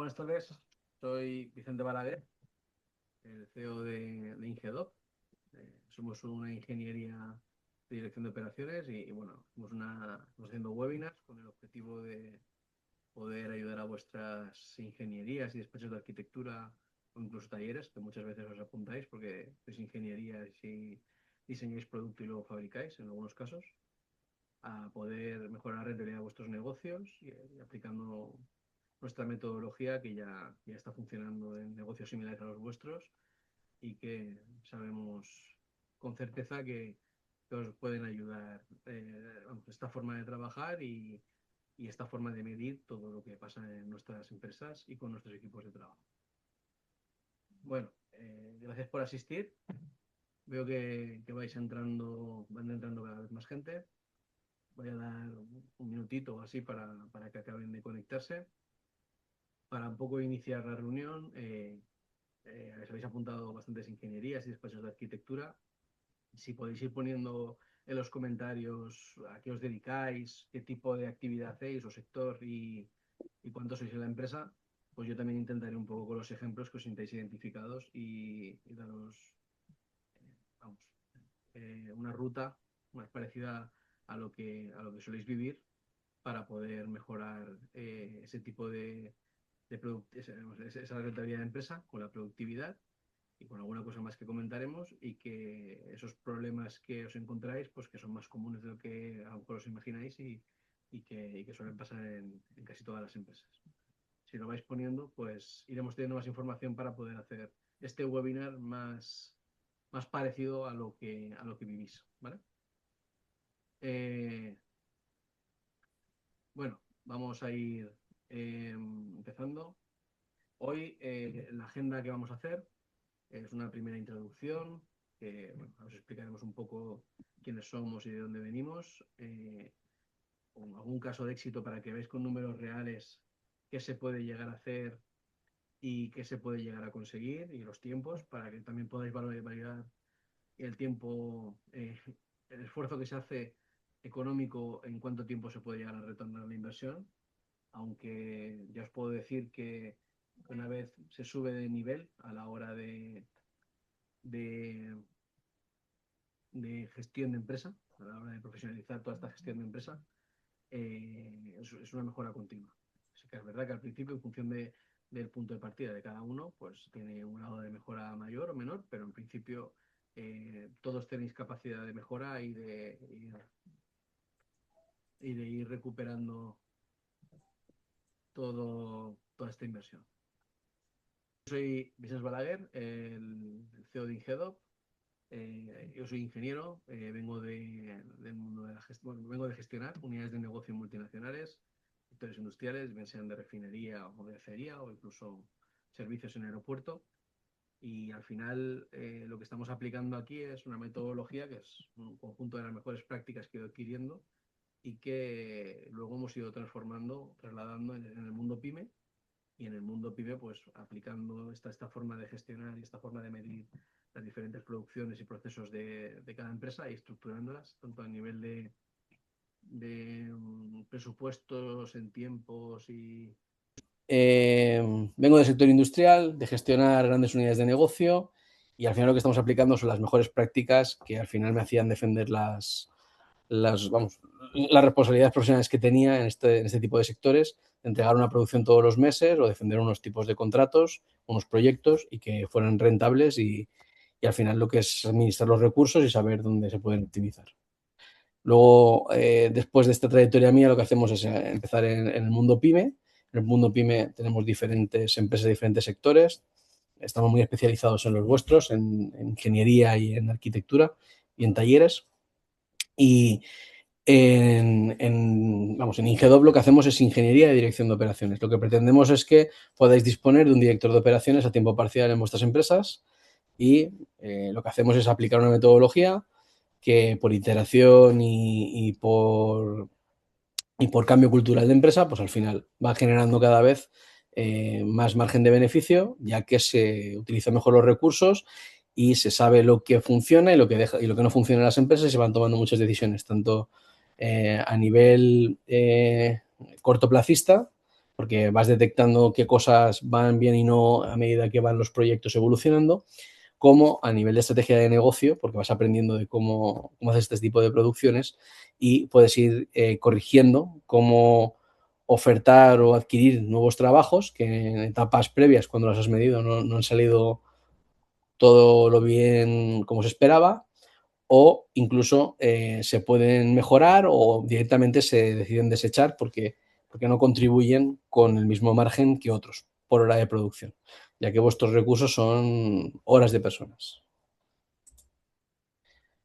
buenas tardes. Soy Vicente Balaguer, el CEO de Ingedop. Somos una ingeniería de dirección de operaciones y bueno, estamos haciendo webinars con el objetivo de poder ayudar a vuestras ingenierías y despachos de arquitectura o incluso talleres, que muchas veces os apuntáis porque sois ingenierías y diseñáis producto y luego fabricáis en algunos casos, a poder mejorar la rentabilidad de vuestros negocios y aplicando nuestra metodología que ya está funcionando en negocios similares a los vuestros y que sabemos con certeza que os pueden ayudar esta forma de trabajar y esta forma de medir todo lo que pasa en nuestras empresas y con nuestros equipos de trabajo. Bueno, gracias por asistir. Veo que van entrando cada vez más gente. Voy a dar un minutito o así para que acaben de conectarse. Para un poco iniciar la reunión, os habéis apuntado bastantes ingenierías y despachos de arquitectura. Si podéis ir poniendo en los comentarios a qué os dedicáis, qué tipo de actividad hacéis o sector y cuántos sois en la empresa, pues yo también intentaré un poco con los ejemplos que os sintáis identificados y daros vamos, una ruta más parecida a lo que soléis vivir para poder mejorar ese tipo esa rentabilidad de empresa con la productividad y con alguna cosa más que comentaremos y que esos problemas que os encontráis, pues que son más comunes de lo que a lo mejor os imagináis y que suelen pasar en casi todas las empresas. Si lo vais poniendo, pues iremos teniendo más información para poder hacer este webinar más parecido a lo que vivís, ¿vale? Bueno, vamos a ir empezando. Hoy la agenda que vamos a hacer es una primera introducción, que bueno, os explicaremos un poco quiénes somos y de dónde venimos, con algún caso de éxito para que veáis con números reales qué se puede llegar a hacer y qué se puede llegar a conseguir y los tiempos, para que también podáis validar el tiempo, el esfuerzo que se hace económico, en cuánto tiempo se puede llegar a retornar la inversión, aunque ya os puedo decir que una vez se sube de nivel a la hora de, de gestión de empresa, a la hora de profesionalizar toda esta gestión de empresa, es una mejora continua. Así que es verdad que al principio, en función del punto de partida de cada uno, pues tiene un grado de mejora mayor o menor, pero en principio todos tenéis capacidad de mejora y de ir recuperando toda esta inversión. Soy Vicente Balaguer, el CEO de Ingedop. Yo soy ingeniero, vengo del mundo de la gestión, vengo de gestionar unidades de negocio multinacionales, sectores industriales, bien sean de refinería o de acería o incluso servicios en aeropuerto. Y al final lo que estamos aplicando aquí es una metodología que es un conjunto de las mejores prácticas que he ido adquiriendo y que luego hemos ido transformando, trasladando en el mundo PYME y en el mundo PYME pues aplicando esta forma de gestionar y esta forma de medir las diferentes producciones y procesos de cada empresa y estructurándolas tanto a nivel de presupuestos en tiempos y... Vengo del sector industrial, de gestionar grandes unidades de negocio y al final lo que estamos aplicando son las mejores prácticas que al final me hacían defender las responsabilidades profesionales que tenía en este tipo de sectores, de entregar una producción todos los meses o defender unos tipos de contratos, unos proyectos y que fueran rentables y al final lo que es administrar los recursos y saber dónde se pueden optimizar. Luego, después de esta trayectoria mía, lo que hacemos es empezar en el mundo PYME. En el mundo PYME tenemos diferentes empresas de diferentes sectores. Estamos muy especializados en los vuestros, en ingeniería y en arquitectura y en talleres. Y en Ingedop lo que hacemos es ingeniería de dirección de operaciones. Lo que pretendemos es que podáis disponer de un director de operaciones a tiempo parcial en vuestras empresas y lo que hacemos es aplicar una metodología que por iteración y por cambio cultural de empresa, pues al final va generando cada vez más margen de beneficio, ya que se utilizan mejor los recursos y se sabe lo que funciona y lo que no funciona en las empresas y se van tomando muchas decisiones, tanto a nivel cortoplacista porque vas detectando qué cosas van bien y no a medida que van los proyectos evolucionando, como a nivel de estrategia de negocio, porque vas aprendiendo de cómo hacer este tipo de producciones y puedes ir corrigiendo cómo ofertar o adquirir nuevos trabajos que en etapas previas, cuando los has medido, no han salido todo lo bien como se esperaba, o incluso se pueden mejorar o directamente se deciden desechar porque no contribuyen con el mismo margen que otros por hora de producción, ya que vuestros recursos son horas de personas.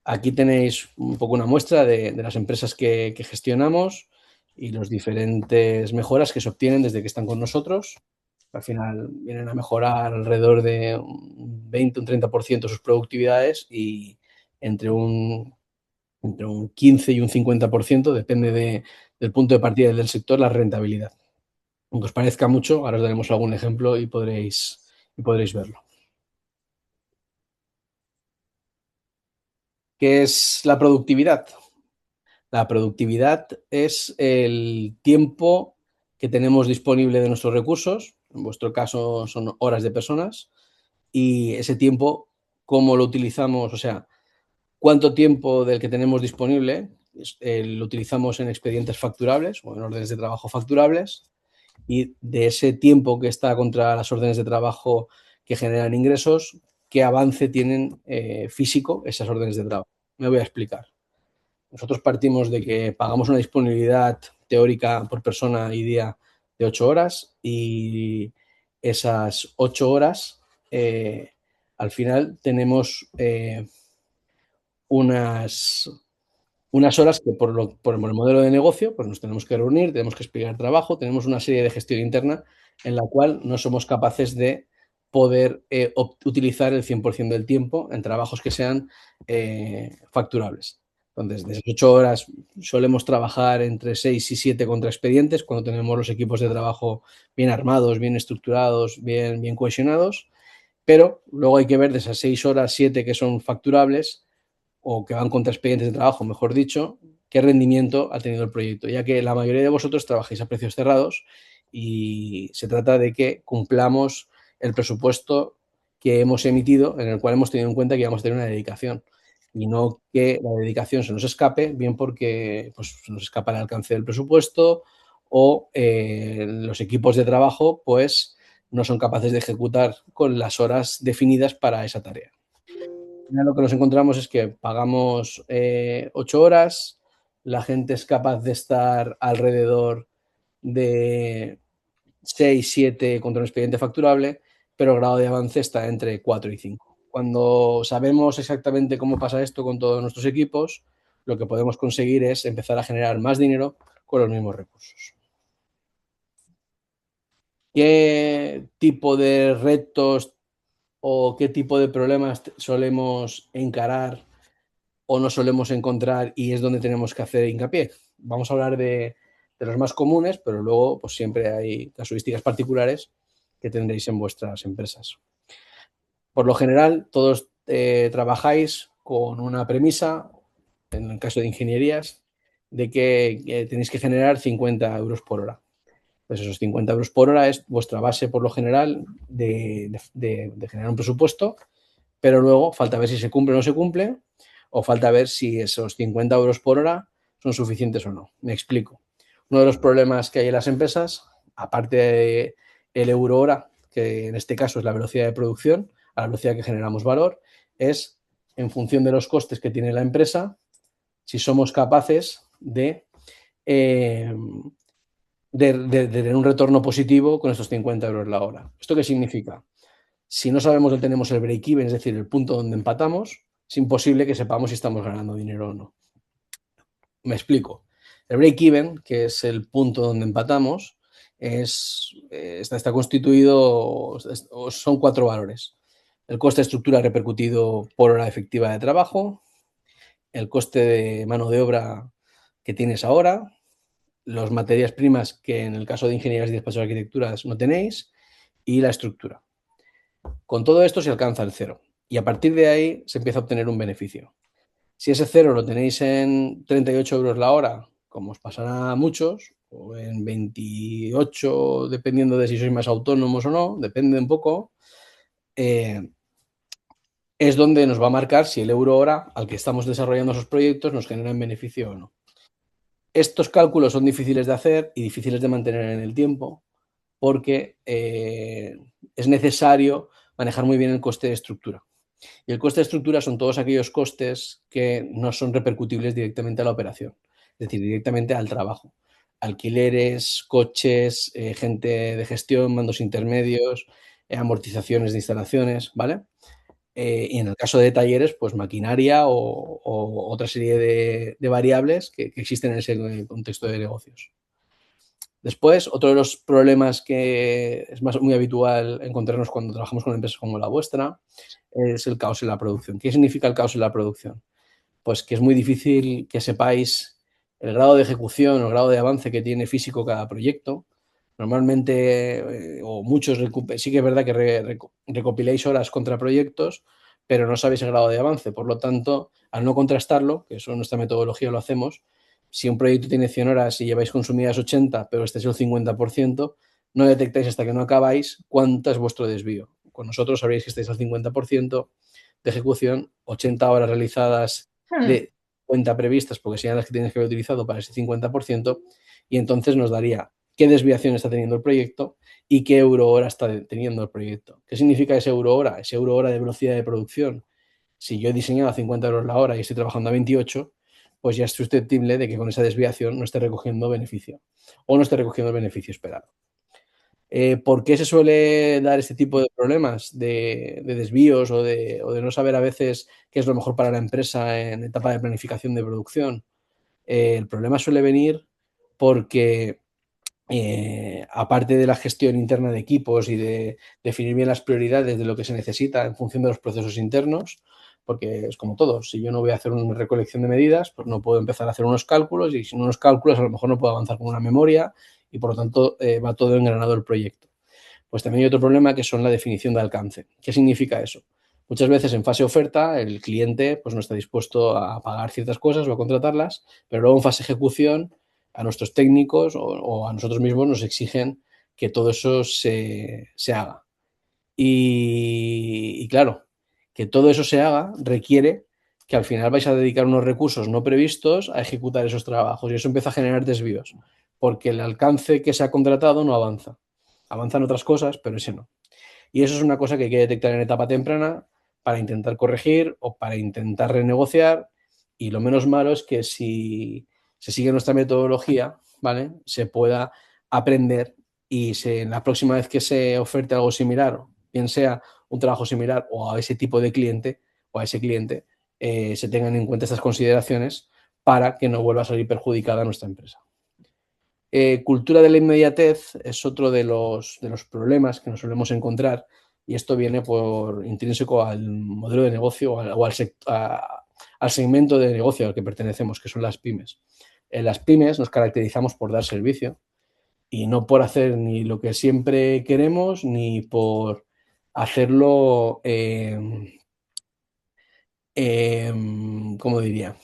Aquí tenéis un poco una muestra de las empresas que gestionamos y las diferentes mejoras que se obtienen desde que están con nosotros. Al final vienen a mejorar alrededor de un 20, un 30% sus productividades y entre un 15 y un 50%, depende del punto de partida del sector, la rentabilidad. Aunque os parezca mucho, ahora os daremos algún ejemplo y podréis verlo. ¿Qué es la productividad? La productividad es el tiempo que tenemos disponible de nuestros recursos, en vuestro caso son horas de personas, y ese tiempo, cómo lo utilizamos, o sea, cuánto tiempo del que tenemos disponible lo utilizamos en expedientes facturables o en órdenes de trabajo facturables, y de ese tiempo que está contra las órdenes de trabajo que generan ingresos, qué avance tienen físico esas órdenes de trabajo. Me voy a explicar. Nosotros partimos de que pagamos una disponibilidad teórica por persona y día de 8 horas y esas 8 horas al final tenemos unas, unas horas que por el modelo de negocio pues nos tenemos que reunir, tenemos que explicar trabajo, tenemos una serie de gestión interna en la cual no somos capaces de poder utilizar el 100% del tiempo en trabajos que sean facturables. Entonces, de esas 8 horas solemos trabajar entre 6 y 7 contra expedientes cuando tenemos los equipos de trabajo bien armados, bien estructurados, bien cohesionados, pero luego hay que ver de esas 6 horas, 7 que son facturables, o que van contra expedientes de trabajo, mejor dicho, qué rendimiento ha tenido el proyecto, ya que la mayoría de vosotros trabajáis a precios cerrados y se trata de que cumplamos el presupuesto que hemos emitido, en el cual hemos tenido en cuenta que vamos a tener una dedicación y no que la dedicación se nos escape, bien porque pues, se nos escapa el alcance del presupuesto o los equipos de trabajo pues no son capaces de ejecutar con las horas definidas para esa tarea. Lo que nos encontramos es que pagamos 8 horas, la gente es capaz de estar alrededor de 6 7 contra un expediente facturable, pero el grado de avance está entre 4 y 5. Cuando sabemos exactamente cómo pasa esto con todos nuestros equipos, lo que podemos conseguir es empezar a generar más dinero con los mismos recursos. ¿Qué tipo de retos o qué tipo de problemas solemos encarar o no solemos encontrar y es donde tenemos que hacer hincapié? Vamos a hablar de los más comunes, pero luego pues siempre hay casuísticas particulares que tendréis en vuestras empresas. Por lo general, todos trabajáis con una premisa, en el caso de ingenierías, de que tenéis que generar 50 euros por hora. Pues esos 50 euros por hora es vuestra base, por lo general, de generar un presupuesto, pero luego falta ver si se cumple o no se cumple, o falta ver si esos 50 euros por hora son suficientes o no. Me explico. Uno de los problemas que hay en las empresas, aparte del euro hora, que en este caso es la velocidad de producción, a la velocidad que generamos valor, es en función de los costes que tiene la empresa, si somos capaces eh, de tener un retorno positivo con estos 50 euros la hora. ¿Esto qué significa? Si no sabemos dónde tenemos el break-even, es decir, el punto donde empatamos, es imposible que sepamos si estamos ganando dinero o no. Me explico. El break-even, que es el punto donde empatamos, está constituido, son 4 valores. El coste de estructura repercutido por hora efectiva de trabajo, el coste de mano de obra que tienes ahora, las materias primas que en el caso de ingenierías y despachos de arquitecturas no tenéis, y la estructura. Con todo esto se alcanza el cero y a partir de ahí se empieza a obtener un beneficio. Si ese cero lo tenéis en 38 euros la hora, como os pasará a muchos, o en 28, dependiendo de si sois más autónomos o no, depende un poco, es donde nos va a marcar si el euro hora al que estamos desarrollando esos proyectos nos genera beneficio o no. Estos cálculos son difíciles de hacer y difíciles de mantener en el tiempo porque es necesario manejar muy bien el coste de estructura. Y el coste de estructura son todos aquellos costes que no son repercutibles directamente a la operación, es decir, directamente al trabajo. Alquileres, coches, gente de gestión, mandos intermedios, amortizaciones de instalaciones, ¿vale? Y en el caso de talleres, pues maquinaria o otra serie de variables que existen en ese contexto de negocios. Después, otro de los problemas que es muy habitual encontrarnos cuando trabajamos con empresas como la vuestra es el caos en la producción. ¿Qué significa el caos en la producción? Pues que es muy difícil que sepáis el grado de ejecución o el grado de avance que tiene físico cada proyecto. Normalmente, o muchos, sí que es verdad que recopiláis horas contra proyectos, pero no sabéis el grado de avance. Por lo tanto, al no contrastarlo, que eso en nuestra metodología lo hacemos, si un proyecto tiene 100 horas y lleváis consumidas 80, pero este es el 50%, no detectáis hasta que no acabáis cuánto es vuestro desvío. Con nosotros sabréis que estáis al 50% de ejecución, 80 horas realizadas de cuenta previstas, porque serían las que tienes que haber utilizado para ese 50%, y entonces nos daría qué desviación está teniendo el proyecto y qué euro hora está teniendo el proyecto. ¿Qué significa ese euro hora? Ese euro hora de velocidad de producción. Si yo he diseñado a 50 euros la hora y estoy trabajando a 28, pues ya es susceptible de que con esa desviación no esté recogiendo beneficio o no esté recogiendo el beneficio esperado. ¿Por qué se suele dar este tipo de problemas de desvíos o de no saber a veces qué es lo mejor para la empresa en etapa de planificación de producción? El problema suele venir porque, aparte de la gestión interna de equipos y de definir bien las prioridades de lo que se necesita en función de los procesos internos, porque es como todo, si yo no voy a hacer una recolección de medidas, pues no puedo empezar a hacer unos cálculos y sin unos cálculos a lo mejor no puedo avanzar con una memoria y por lo tanto va todo engranado el proyecto. Pues también hay otro problema que son la definición de alcance. ¿Qué significa eso? Muchas veces en fase oferta el cliente pues, no está dispuesto a pagar ciertas cosas o a contratarlas, pero luego en fase ejecución a nuestros técnicos o a nosotros mismos nos exigen que todo eso se haga. Y claro, que todo eso se haga requiere que al final vais a dedicar unos recursos no previstos a ejecutar esos trabajos y eso empieza a generar desvíos, porque el alcance que se ha contratado no avanza. Avanzan otras cosas, pero ese no. Y eso es una cosa que hay que detectar en etapa temprana para intentar corregir o para intentar renegociar. Y lo menos malo es que si se sigue nuestra metodología, ¿vale? Se pueda aprender y la próxima vez que se oferte algo similar, bien sea un trabajo similar o a ese tipo de cliente o a ese cliente, se tengan en cuenta estas consideraciones para que no vuelva a salir perjudicada nuestra empresa. Cultura de la inmediatez es otro de los problemas que nos solemos encontrar y esto viene por intrínseco al modelo de negocio o al segmento de negocio al que pertenecemos, que son las pymes. En las pymes nos caracterizamos por dar servicio y no por hacer ni lo que siempre queremos ni por hacerlo, ¿cómo diría?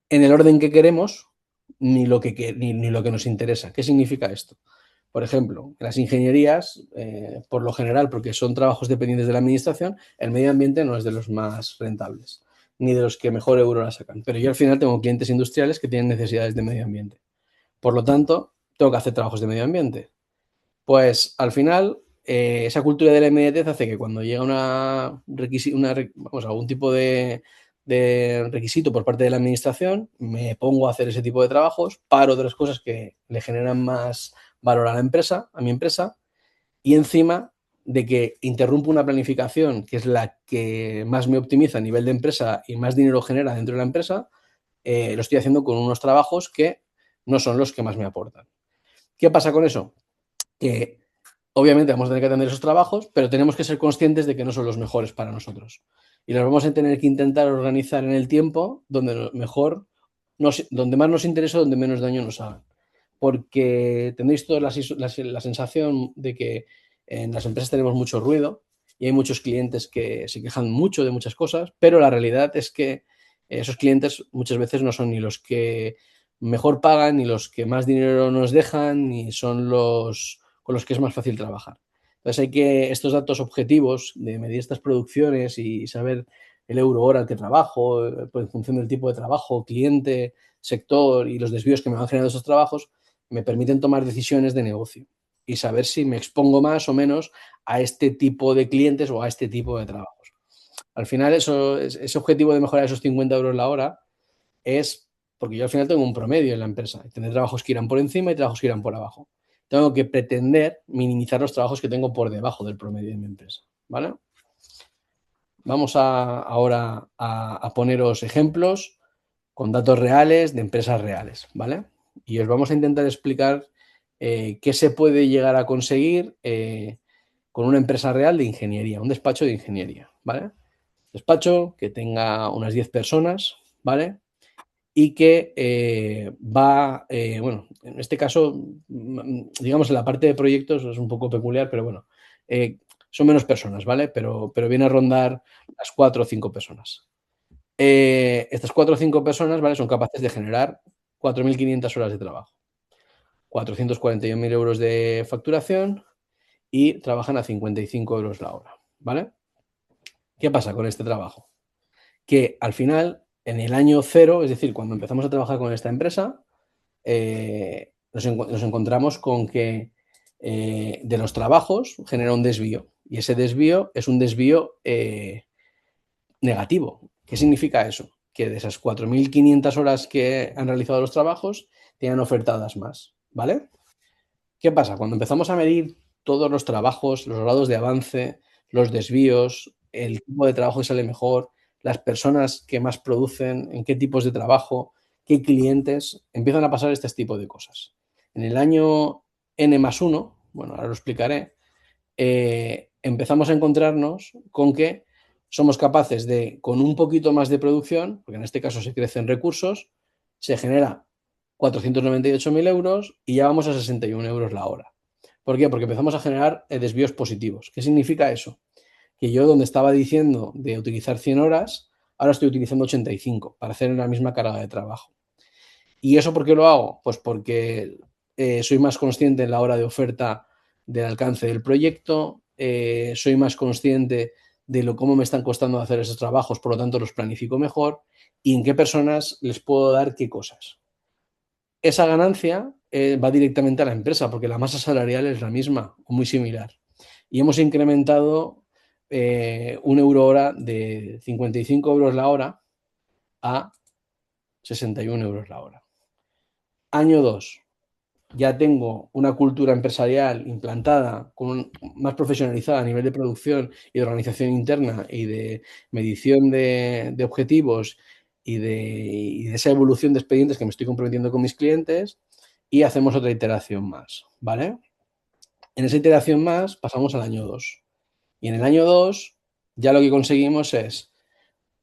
En el orden que queremos ni lo ni lo que nos interesa. ¿Qué significa esto? Por ejemplo, en las ingenierías, por lo general, porque son trabajos dependientes de la administración, el medio ambiente no es de los más rentables, ni de los que mejor euro la sacan. Pero yo al final tengo clientes industriales que tienen necesidades de medio ambiente. Por lo tanto, tengo que hacer trabajos de medio ambiente. Pues al final, esa cultura de la inmediatez hace que cuando llega algún tipo de requisito por parte de la administración, me pongo a hacer ese tipo de trabajos para otras cosas que le generan más valor a la empresa, a mi empresa, y encima de que interrumpo una planificación que es la que más me optimiza a nivel de empresa y más dinero genera dentro de la empresa, lo estoy haciendo con unos trabajos que no son los que más me aportan. ¿Qué pasa con eso? Que obviamente vamos a tener que atender esos trabajos, pero tenemos que ser conscientes de que no son los mejores para nosotros. Y los vamos a tener que intentar organizar en el tiempo donde mejor, donde más nos interesa, donde menos daño nos hagan. Porque tendréis toda la sensación de que en las empresas tenemos mucho ruido y hay muchos clientes que se quejan mucho de muchas cosas, pero la realidad es que esos clientes muchas veces no son ni los que mejor pagan, ni los que más dinero nos dejan, ni son los con los que es más fácil trabajar. Entonces estos datos objetivos de medir estas producciones y saber el euro hora al que trabajo, pues en función del tipo de trabajo, cliente, sector y los desvíos que me van generando esos trabajos, me permiten tomar decisiones de negocio y saber si me expongo más o menos a este tipo de clientes o a este tipo de trabajos. Al final, ese objetivo de mejorar esos 50 euros la hora es porque yo al final tengo un promedio en la empresa. Tendré trabajos que irán por encima y trabajos que irán por abajo. Tengo que pretender minimizar los trabajos que tengo por debajo del promedio de mi empresa. ¿Vale? Vamos ahora a poneros ejemplos con datos reales de empresas reales. ¿Vale? Y os vamos a intentar explicar qué se puede llegar a conseguir con una empresa real de ingeniería, un despacho de ingeniería. ¿Vale? Despacho que tenga unas 10 personas, ¿vale? Y que bueno, en este caso, digamos, en la parte de proyectos es un poco peculiar, pero bueno, son menos personas, ¿vale? Pero viene a rondar las 4 o 5 personas. Estas 4 o 5 personas, ¿vale? Son capaces de generar 4.500 horas de trabajo, 441.000 euros de facturación y trabajan a 55 euros la hora, ¿vale? ¿Qué pasa con este trabajo? Que al final, en el año cero, es decir, cuando empezamos a trabajar con esta empresa, nos encontramos con que de los trabajos genera un desvío y ese desvío es un desvío negativo. ¿Qué significa eso? Que de esas 4.500 horas que han realizado los trabajos, tienen ofertadas más, ¿vale? ¿Qué pasa? Cuando empezamos a medir todos los trabajos, los grados de avance, los desvíos, el tipo de trabajo que sale mejor, las personas que más producen, en qué tipos de trabajo, qué clientes, empiezan a pasar este tipo de cosas. En el año N+1, bueno, ahora lo explicaré, empezamos a encontrarnos con que somos capaces de, con un poquito más de producción, porque en este caso se crecen recursos, se genera 498.000 euros y ya vamos a 61 euros la hora. ¿Por qué? Porque empezamos a generar desvíos positivos. ¿Qué significa eso? Que yo donde estaba diciendo de utilizar 100 horas, ahora estoy utilizando 85 para hacer la misma carga de trabajo. ¿Y eso por qué lo hago? Pues porque soy más consciente en la hora de oferta del alcance del proyecto, soy más consciente de cómo me están costando hacer esos trabajos, por lo tanto los planifico mejor y en qué personas les puedo dar qué cosas. Esa ganancia va directamente a la empresa porque la masa salarial es la misma o muy similar. Y hemos incrementado un euro hora de 55 euros la hora a 61 euros la hora. Año 2. Ya tengo una cultura empresarial implantada, más profesionalizada a nivel de producción y de organización interna y de medición de objetivos y de esa evolución de expedientes que me estoy comprometiendo con mis clientes y hacemos otra iteración más, ¿vale? En esa iteración más pasamos al año 2. Y en el año 2 ya lo que conseguimos es,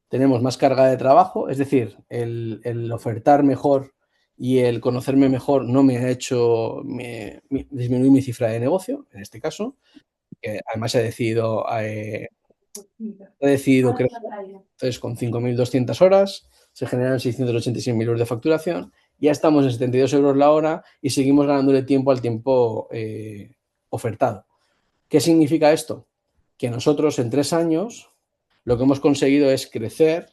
tenemos más carga de trabajo, es decir, el ofertar mejor y el conocerme mejor no me ha hecho disminuir mi cifra de negocio, en este caso, que además he decidido crecer. Entonces, con 5.200 horas se generan 686.000 euros de facturación, ya estamos en 72 euros la hora y seguimos ganándole tiempo al tiempo ofertado. ¿Qué significa esto? Que nosotros en 3 años lo que hemos conseguido es crecer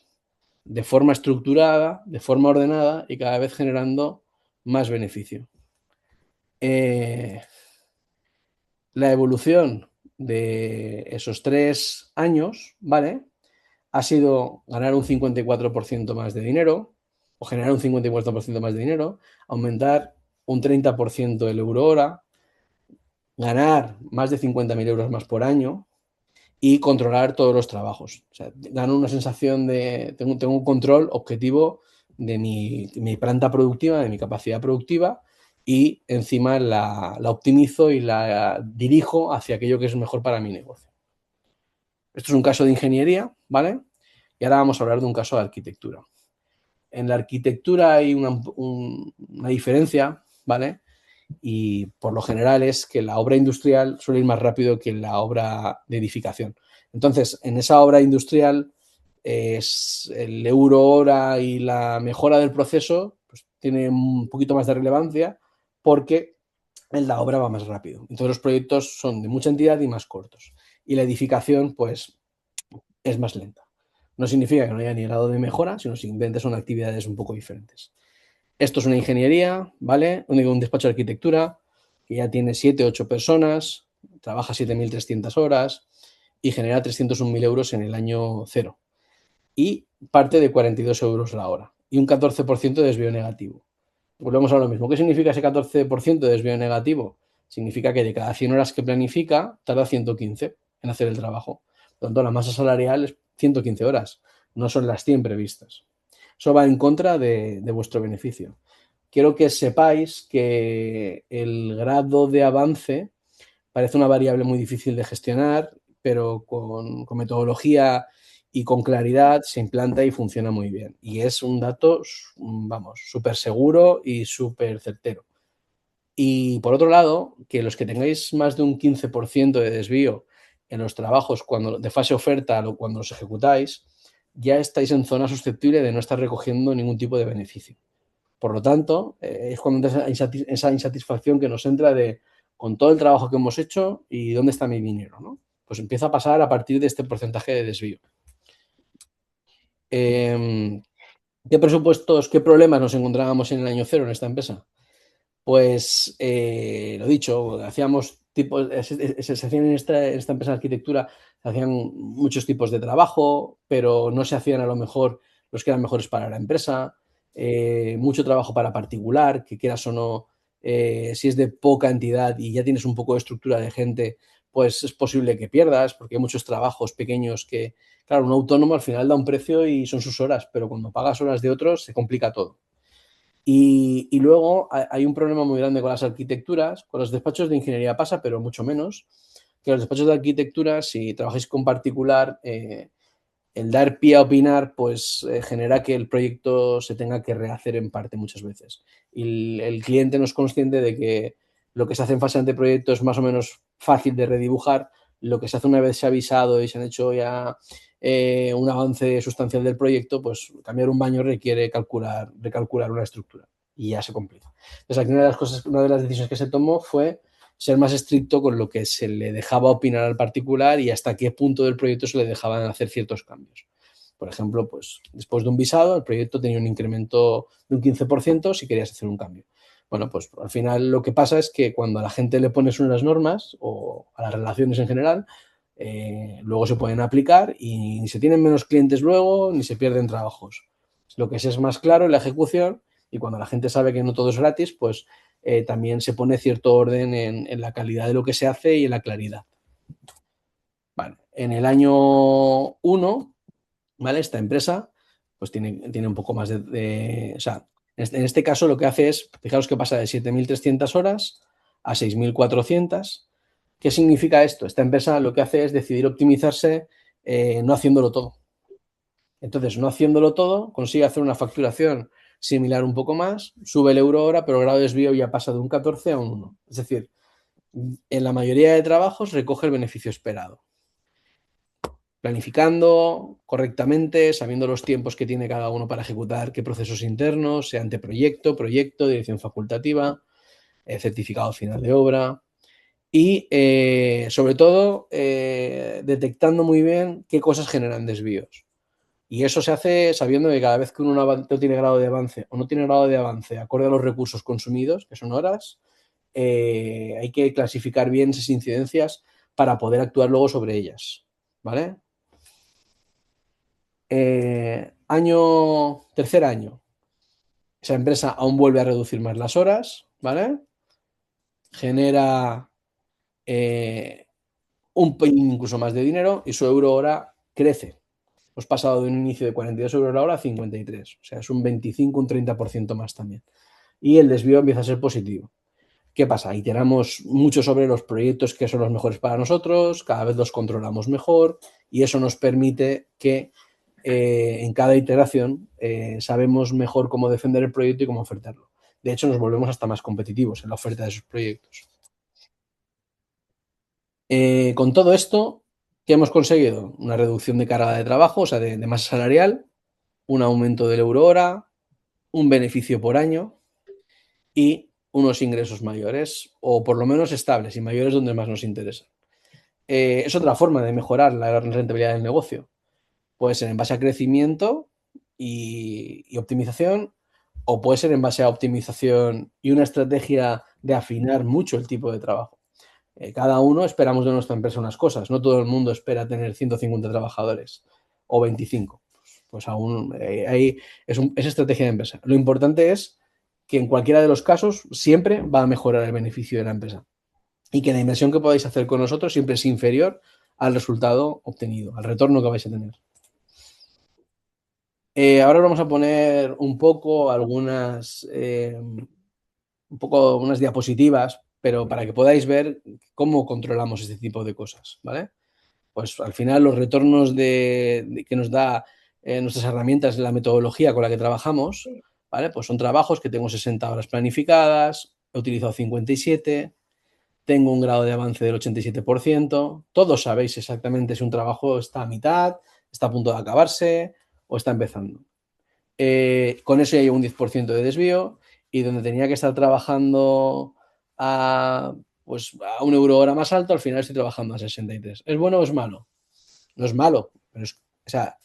de forma estructurada, de forma ordenada y cada vez generando más beneficio. La evolución de esos 3 años, ¿vale? Ha sido ganar un 54% más de dinero o generar un 54% más de dinero, aumentar un 30% el euro hora, ganar más de 50.000 euros más por año y controlar todos los trabajos. O sea, gano una sensación de, tengo un control objetivo de mi planta productiva, de mi capacidad productiva y encima la optimizo y la dirijo hacia aquello que es mejor para mi negocio. Esto es un caso de ingeniería, ¿vale? Y ahora vamos a hablar de un caso de arquitectura. En la arquitectura hay una diferencia, ¿vale? Y por lo general es que la obra industrial suele ir más rápido que la obra de edificación. Entonces, en esa obra industrial es el euro hora y la mejora del proceso pues, tiene un poquito más de relevancia porque la obra va más rápido. Entonces los proyectos son de mucha entidad y más cortos. Y la edificación, pues, es más lenta. No significa que no haya ni grado de mejora, sino simplemente son actividades un poco diferentes. Esto es una ingeniería, ¿vale? Un despacho de arquitectura que ya tiene 7, 8 personas, trabaja 7.300 horas y genera 301.000 euros en el año cero. Y parte de 42 euros la hora. Y un 14% de desvío negativo. Volvemos a lo mismo. ¿Qué significa ese 14% de desvío negativo? Significa que de cada 100 horas que planifica, tarda 115 en hacer el trabajo. Por lo tanto, la masa salarial es 115 horas, no son las 100 previstas. Eso va en contra de vuestro beneficio. Quiero que sepáis que el grado de avance parece una variable muy difícil de gestionar, pero con metodología y con claridad se implanta y funciona muy bien. Y es un dato, vamos, súper seguro y súper certero. Y por otro lado, que los que tengáis más de un 15% de desvío en los trabajos cuando, de fase oferta o cuando los ejecutáis, ya estáis en zona susceptible de no estar recogiendo ningún tipo de beneficio. Por lo tanto, es cuando esa insatisfacción que nos entra de con todo el trabajo que hemos hecho y dónde está mi dinero, ¿no? Pues empieza a pasar a partir de este porcentaje de desvío. ¿Qué presupuestos, qué problemas nos encontrábamos en el año cero en esta empresa? Pues lo dicho, hacíamos tipos, se hacían en esta empresa de arquitectura, se hacían muchos tipos de trabajo, pero no se hacían a lo mejor los que eran mejores para la empresa, mucho trabajo para particular, que quieras o no, si es de poca entidad y ya tienes un poco de estructura de gente, pues es posible que pierdas, porque hay muchos trabajos pequeños que, claro, un autónomo al final da un precio y son sus horas, pero cuando pagas horas de otros se complica todo. Y luego hay un problema muy grande con las arquitecturas, con los despachos de ingeniería pasa, pero mucho menos, que los despachos de arquitectura, si trabajáis con particular, el dar pie a opinar, pues genera que el proyecto se tenga que rehacer en parte muchas veces. Y el cliente no es consciente de que lo que se hace en fase de anteproyecto es más o menos fácil de redibujar, lo que se hace una vez se ha avisado y se han hecho ya un avance sustancial del proyecto, pues cambiar un baño requiere recalcular una estructura y ya se complica. Entonces, aquí una de las decisiones que se tomó fue ser más estricto con lo que se le dejaba opinar al particular y hasta qué punto del proyecto se le dejaban hacer ciertos cambios. Por ejemplo, pues después de un visado, el proyecto tenía un incremento de un 15% si querías hacer un cambio. Bueno, pues al final lo que pasa es que cuando a la gente le pones unas normas o a las relaciones en general, luego se pueden aplicar y ni se tienen menos clientes luego ni se pierden trabajos. Lo que es más claro en la ejecución y cuando la gente sabe que no todo es gratis, pues también se pone cierto orden en la calidad de lo que se hace y en la claridad. Vale. En el año uno, ¿vale? Esta empresa pues tiene un poco más o sea, en este caso lo que hace es, fijaros que pasa de 7.300 horas a 6.400. ¿Qué significa esto? Esta empresa lo que hace es decidir optimizarse no haciéndolo todo. Entonces, no haciéndolo todo, consigue hacer una facturación similar un poco más, sube el euro hora, pero el grado de desvío ya pasa de un 14 a un 1. Es decir, en la mayoría de trabajos recoge el beneficio esperado. Planificando correctamente, sabiendo los tiempos que tiene cada uno para ejecutar qué procesos internos, sea anteproyecto, proyecto, dirección facultativa, certificado final de obra y sobre todo detectando muy bien qué cosas generan desvíos. Y eso se hace sabiendo que cada vez que uno no tiene grado de avance o no tiene grado de avance acorde a los recursos consumidos, que son horas, hay que clasificar bien esas incidencias para poder actuar luego sobre ellas. ¿Vale? Tercer año, esa empresa aún vuelve a reducir más las horas, ¿vale? Genera un pelín incluso más de dinero y su euro hora crece. Hemos pasado de un inicio de 42 euros la hora a 53. O sea, es un 25, un 30% más también. Y el desvío empieza a ser positivo. ¿Qué pasa? Iteramos mucho sobre los proyectos que son los mejores para nosotros, cada vez los controlamos mejor y eso nos permite que en cada iteración sabemos mejor cómo defender el proyecto y cómo ofertarlo. De hecho, nos volvemos hasta más competitivos en la oferta de esos proyectos. Con todo esto, ¿qué hemos conseguido? Una reducción de carga de trabajo, o sea, de masa salarial, un aumento del euro hora, un beneficio por año y unos ingresos mayores, o por lo menos estables, y mayores donde más nos interesa. Es otra forma de mejorar la rentabilidad del negocio. Puede ser en base a crecimiento y optimización, o puede ser en base a optimización y una estrategia de afinar mucho el tipo de trabajo. Cada uno esperamos de nuestra empresa unas cosas. No todo el mundo espera tener 150 trabajadores o 25. Pues aún ahí es estrategia de empresa. Lo importante es que en cualquiera de los casos siempre va a mejorar el beneficio de la empresa y que la inversión que podáis hacer con nosotros siempre es inferior al resultado obtenido, al retorno que vais a tener. Ahora vamos a poner unas diapositivas, pero para que podáis ver cómo controlamos este tipo de cosas, ¿vale? Pues al final los retornos que nos da nuestras herramientas, la metodología con la que trabajamos, ¿vale? Pues son trabajos que tengo 60 horas planificadas, he utilizado 57, tengo un grado de avance del 87%. Todos sabéis exactamente si un trabajo está a mitad, está a punto de acabarse o está empezando. Con eso ya hay un 10% de desvío y donde tenía que estar trabajando a, pues, a 1 euro hora más alto, al final estoy trabajando a 63. ¿Es bueno o es malo? No es malo, pero o sea,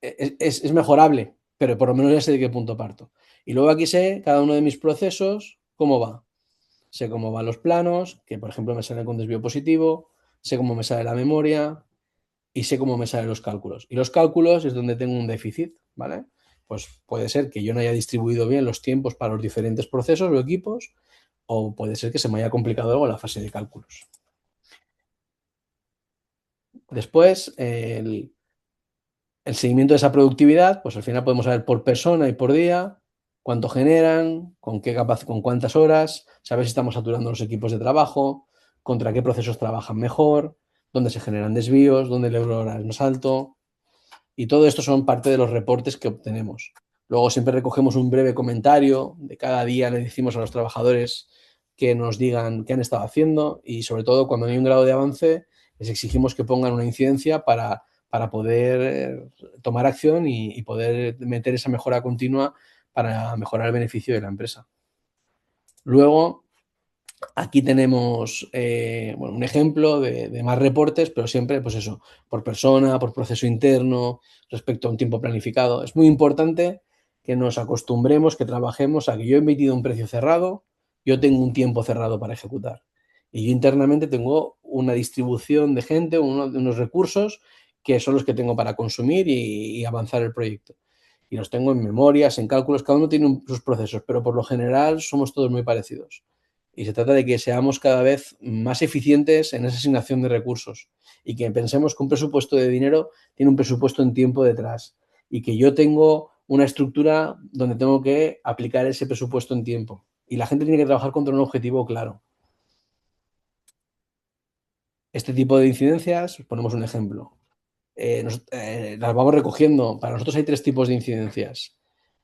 es mejorable, pero por lo menos ya sé de qué punto parto. Y luego aquí sé cada uno de mis procesos, cómo va. Sé cómo van los planos, que por ejemplo me sale con desvío positivo, sé cómo me sale la memoria y sé cómo me salen los cálculos. Y los cálculos es donde tengo un déficit, ¿vale? Pues puede ser que yo no haya distribuido bien los tiempos para los diferentes procesos o equipos, o puede ser que se me haya complicado algo en la fase de cálculos. Después, el seguimiento de esa productividad, pues al final podemos saber por persona y por día cuánto generan, con cuántas horas, saber si estamos saturando los equipos de trabajo, contra qué procesos trabajan mejor, dónde se generan desvíos, dónde el euro hora es más alto. Y todo esto son parte de los reportes que obtenemos. Luego siempre recogemos un breve comentario de cada día, le decimos a los trabajadores que nos digan qué han estado haciendo y sobre todo cuando hay un grado de avance les exigimos que pongan una incidencia para poder tomar acción y poder meter esa mejora continua para mejorar el beneficio de la empresa. Luego, aquí tenemos un ejemplo de más reportes, pero siempre, pues eso, por persona, por proceso interno, respecto a un tiempo planificado. Es muy importante que nos acostumbremos, que trabajemos a que yo he emitido un precio cerrado, yo tengo un tiempo cerrado para ejecutar. Y yo internamente tengo una distribución de gente, unos recursos que son los que tengo para consumir y avanzar el proyecto. Y los tengo en memorias, en cálculos, cada uno tiene sus procesos, pero por lo general somos todos muy parecidos. Y se trata de que seamos cada vez más eficientes en esa asignación de recursos y que pensemos que un presupuesto de dinero tiene un presupuesto en tiempo detrás y que yo tengo una estructura donde tengo que aplicar ese presupuesto en tiempo. Y la gente tiene que trabajar contra un objetivo claro. Este tipo de incidencias, ponemos un ejemplo, las vamos recogiendo. Para nosotros hay 3 tipos de incidencias.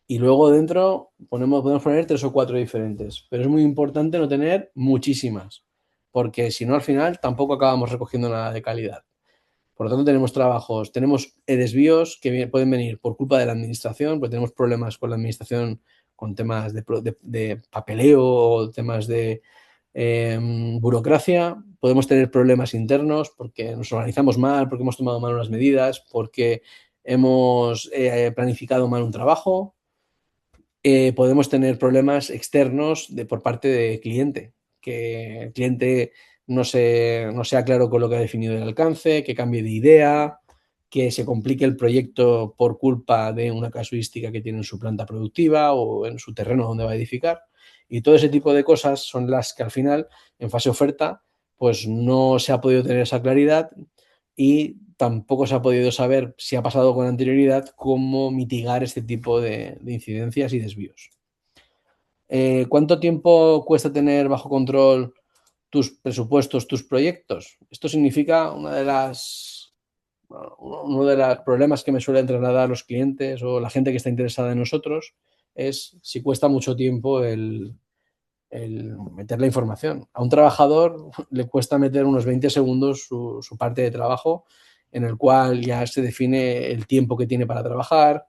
Y luego dentro podemos poner 3 o 4 diferentes. Pero es muy importante no tener muchísimas, porque si no, al final tampoco acabamos recogiendo nada de calidad. Por lo tanto, tenemos trabajos, tenemos desvíos que pueden venir por culpa de la administración, porque tenemos problemas con la administración, con temas de papeleo o temas de burocracia. Podemos tener problemas internos porque nos organizamos mal, porque hemos tomado mal unas medidas, porque hemos planificado mal un trabajo. Podemos tener problemas externos por parte del cliente, que el cliente no sea claro con lo que ha definido el alcance, que cambie de idea, que se complique el proyecto por culpa de una casuística que tiene en su planta productiva o en su terreno donde va a edificar. Y todo ese tipo de cosas son las que al final, en fase oferta, pues no se ha podido tener esa claridad y tampoco se ha podido saber si ha pasado con anterioridad cómo mitigar este tipo de incidencias y desvíos. ¿Cuánto tiempo cuesta tener bajo control tus presupuestos, tus proyectos? Esto significa uno de los problemas que me suelen trasladar los clientes o la gente que está interesada en nosotros es si cuesta mucho tiempo el meter la información. A un trabajador le cuesta meter unos 20 segundos su parte de trabajo en el cual ya se define el tiempo que tiene para trabajar,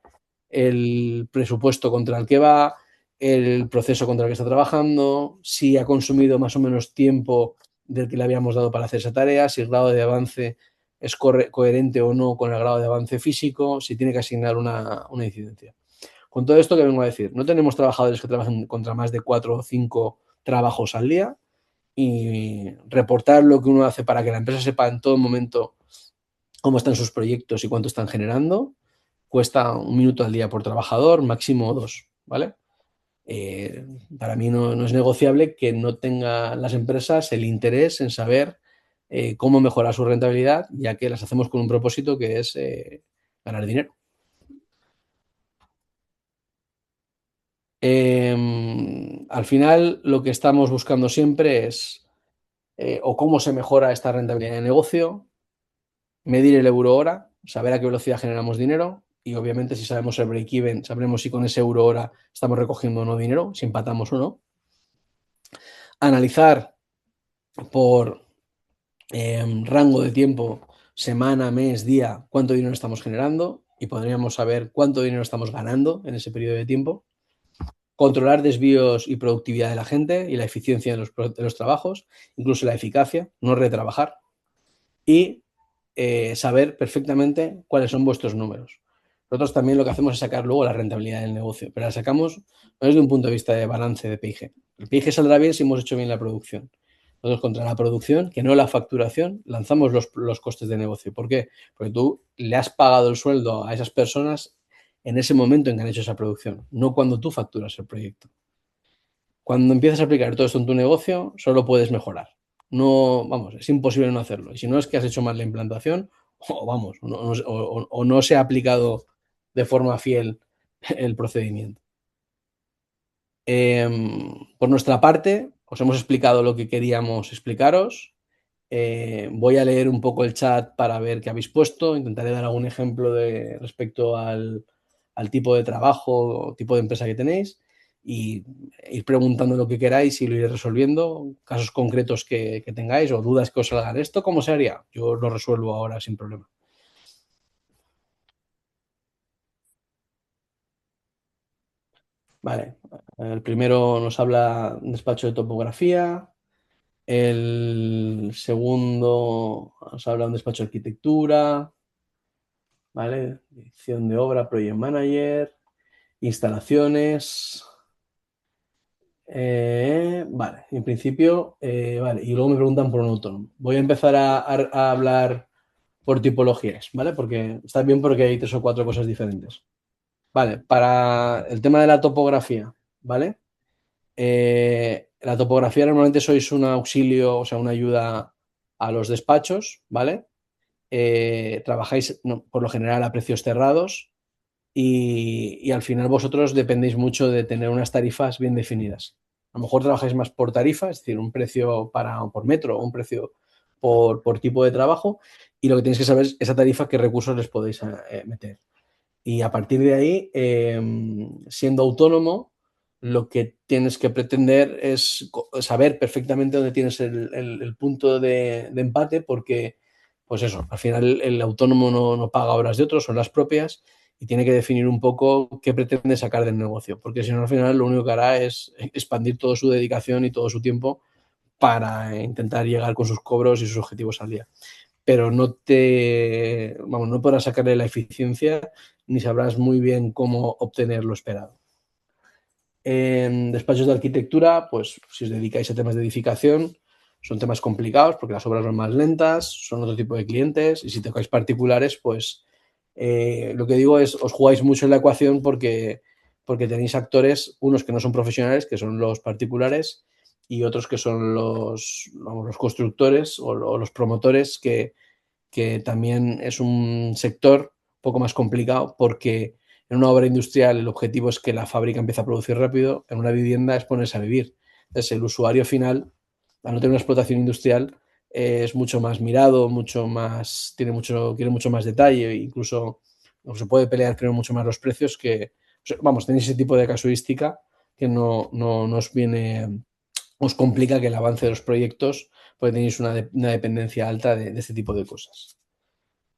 el presupuesto contra el que va, el proceso contra el que está trabajando, si ha consumido más o menos tiempo del que le habíamos dado para hacer esa tarea, si el grado de avance es coherente o no con el grado de avance físico, si tiene que asignar una incidencia. Con todo esto que vengo a decir, no tenemos trabajadores que trabajen contra más de 4 o 5 trabajos al día, y reportar lo que uno hace para que la empresa sepa en todo momento cómo están sus proyectos y cuánto están generando, cuesta 1 minuto al día por trabajador, máximo 2, ¿vale? Para mí no es negociable que no tengan las empresas el interés en saber cómo mejorar su rentabilidad, ya que las hacemos con un propósito que es ganar dinero. Al final, lo que estamos buscando siempre es o cómo se mejora esta rentabilidad de negocio, medir el euro hora, saber a qué velocidad generamos dinero y obviamente si sabemos el break-even, sabremos si con ese euro hora estamos recogiendo o no dinero, si empatamos o no. Analizar por rango de tiempo, semana, mes, día, cuánto dinero estamos generando y podríamos saber cuánto dinero estamos ganando en ese periodo de tiempo. Controlar desvíos y productividad de la gente y la eficiencia de los trabajos, incluso la eficacia, no retrabajar. Y saber perfectamente cuáles son vuestros números. Nosotros también lo que hacemos es sacar luego la rentabilidad del negocio, pero la sacamos no desde un punto de vista de balance de PIG. El PIG saldrá bien si hemos hecho bien la producción. Nosotros contra la producción, que no la facturación, lanzamos los costes de negocio. ¿Por qué? Porque tú le has pagado el sueldo a esas personas en ese momento en que han hecho esa producción, no cuando tú facturas el proyecto. Cuando empiezas a aplicar todo esto en tu negocio, solo puedes mejorar. No, vamos, es imposible no hacerlo. Y si no es que has hecho mal la implantación, o vamos, o no se ha aplicado de forma fiel el procedimiento. Por nuestra parte, os hemos explicado lo que queríamos explicaros. Voy a leer un poco el chat para ver qué habéis puesto. Intentaré dar algún ejemplo respecto al tipo de trabajo o tipo de empresa que tenéis y ir preguntando lo que queráis y lo iré resolviendo. Casos concretos que tengáis o dudas que os salgan. ¿Esto cómo se haría? Yo lo resuelvo ahora sin problema. Vale. El primero nos habla de despacho de topografía. El segundo nos habla de un despacho de arquitectura. ¿Vale? Dirección de obra, project manager, instalaciones. Vale, en principio, vale, y luego me preguntan por un autónomo. Voy a empezar a hablar por tipologías, ¿vale? Porque está bien porque hay 3 o 4 cosas diferentes. Vale, para el tema de la topografía, ¿vale? La topografía normalmente sois un auxilio, o sea, una ayuda a los despachos, ¿vale? Trabajáis por lo general a precios cerrados y al final vosotros dependéis mucho de tener unas tarifas bien definidas. A lo mejor trabajáis más por tarifa, es decir, un precio por metro o un precio por tipo de trabajo y lo que tenéis que saber es esa tarifa qué recursos les podéis meter. Y a partir de ahí, siendo autónomo, lo que tienes que pretender es saber perfectamente dónde tienes el punto de empate, porque, pues eso, al final el autónomo no paga horas de otros, son las propias, y tiene que definir un poco qué pretende sacar del negocio, porque si no, al final lo único que hará es expandir toda su dedicación y todo su tiempo para intentar llegar con sus cobros y sus objetivos al día, pero no podrás sacarle la eficiencia ni sabrás muy bien cómo obtener lo esperado. En despachos de arquitectura, pues si os dedicáis a temas de edificación, son temas complicados porque las obras son más lentas, son otro tipo de clientes y si tocáis particulares, pues lo que digo es, os jugáis mucho en la ecuación porque tenéis actores, unos que no son profesionales, que son los particulares, y otros que son los constructores o los promotores que también es un sector un poco más complicado porque en una obra industrial el objetivo es que la fábrica empiece a producir rápido, en una vivienda es ponerse a vivir. Entonces el usuario final, al no tener una explotación industrial, es mucho más mirado, quiere mucho más detalle, incluso se puede pelear, creo, mucho más los precios que, vamos, tenéis ese tipo de casuística que no os complica que el avance de los proyectos, porque tenéis una dependencia alta de este tipo de cosas.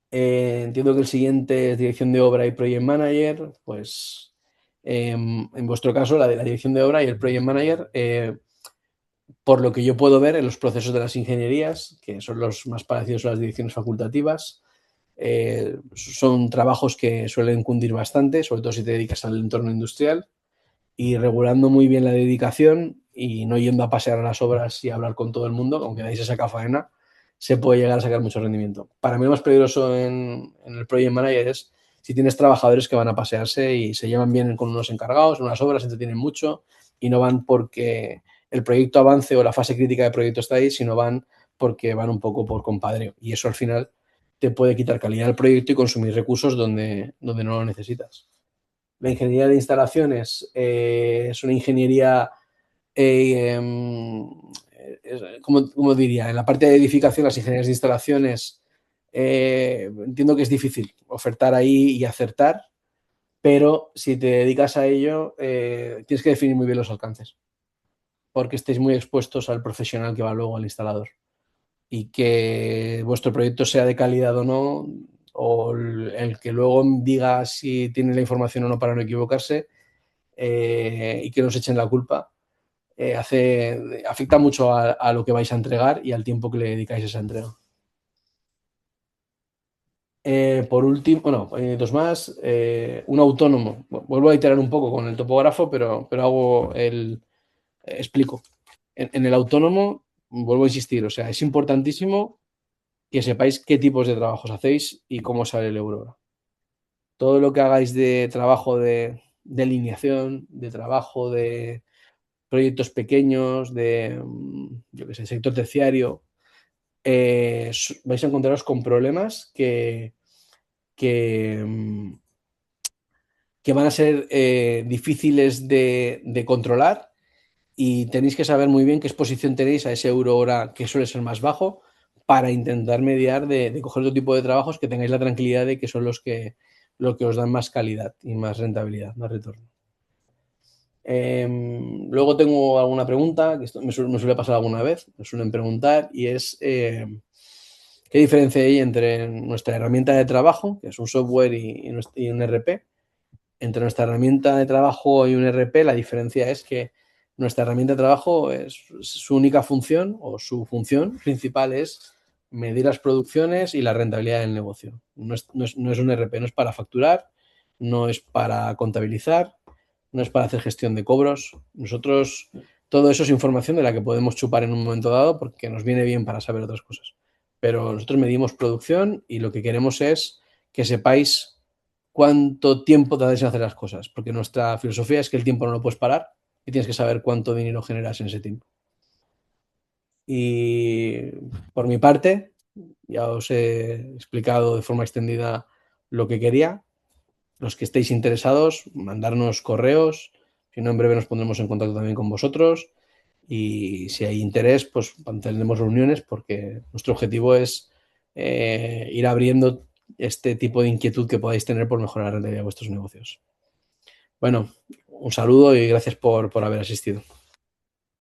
Entiendo que el siguiente es dirección de obra y project manager, pues En vuestro caso, la de la dirección de obra y el project manager, por lo que yo puedo ver en los procesos de las ingenierías, que son los más parecidos a las direcciones facultativas, son trabajos que suelen cundir bastante, sobre todo si te dedicas al entorno industrial, y regulando muy bien la dedicación y no yendo a pasear a las obras y a hablar con todo el mundo, aunque de ahí se saca faena, se puede llegar a sacar mucho rendimiento. Para mí lo más peligroso en el project manager es si tienes trabajadores que van a pasearse y se llevan bien con unos encargados, en unas obras, se entretienen mucho y no van porque el proyecto avance o la fase crítica del proyecto está ahí, sino van porque van un poco por compadreo. Y eso al final te puede quitar calidad del proyecto y consumir recursos donde no lo necesitas. La ingeniería de instalaciones es una ingeniería, como diría, en la parte de edificación, las ingenierías de instalaciones, entiendo que es difícil ofertar ahí y acertar, pero si te dedicas a ello, tienes que definir muy bien los alcances, porque estéis muy expuestos al profesional que va luego al instalador y que vuestro proyecto sea de calidad o no, o el que luego diga si tiene la información o no para no equivocarse, y que nos echen la culpa, afecta mucho a lo que vais a entregar y al tiempo que le dedicáis a esa entrega. Por último, bueno, dos más. Un autónomo. Vuelvo a iterar un poco con el topógrafo, pero explico. En el autónomo, vuelvo a insistir, o sea, es importantísimo que sepáis qué tipos de trabajos hacéis y cómo sale el euro. Todo lo que hagáis de trabajo de alineación, de trabajo de proyectos pequeños, yo qué sé, sector terciario, vais a encontraros con problemas que, mm, que van a ser difíciles de controlar y tenéis que saber muy bien qué exposición tenéis a ese euro hora que suele ser más bajo para intentar mediar de coger otro tipo de trabajos que tengáis la tranquilidad de que son los que os dan más calidad y más rentabilidad, más retorno. Luego tengo alguna pregunta, que esto me suele pasar alguna vez, me suelen preguntar, y es ¿qué diferencia hay entre nuestra herramienta de trabajo, que es un software y un RP? Entre nuestra herramienta de trabajo y un RP, la diferencia es que nuestra herramienta de trabajo su única función o su función principal es medir las producciones y la rentabilidad del negocio. No es un RP, no es para facturar, no es para contabilizar, no es para hacer gestión de cobros. Nosotros, todo eso es información de la que podemos chupar en un momento dado porque nos viene bien para saber otras cosas. Pero nosotros medimos producción y lo que queremos es que sepáis cuánto tiempo tardáis en hacer las cosas, porque nuestra filosofía es que el tiempo no lo puedes parar y tienes que saber cuánto dinero generas en ese tiempo. Y por mi parte, ya os he explicado de forma extendida lo que quería. Los que estéis interesados, mandarnos correos, si no, en breve nos pondremos en contacto también con vosotros. Y si hay interés, pues tendremos reuniones porque nuestro objetivo es ir abriendo este tipo de inquietud que podáis tener por mejorar la rentabilidad de vuestros negocios. Bueno, un saludo y gracias por haber asistido.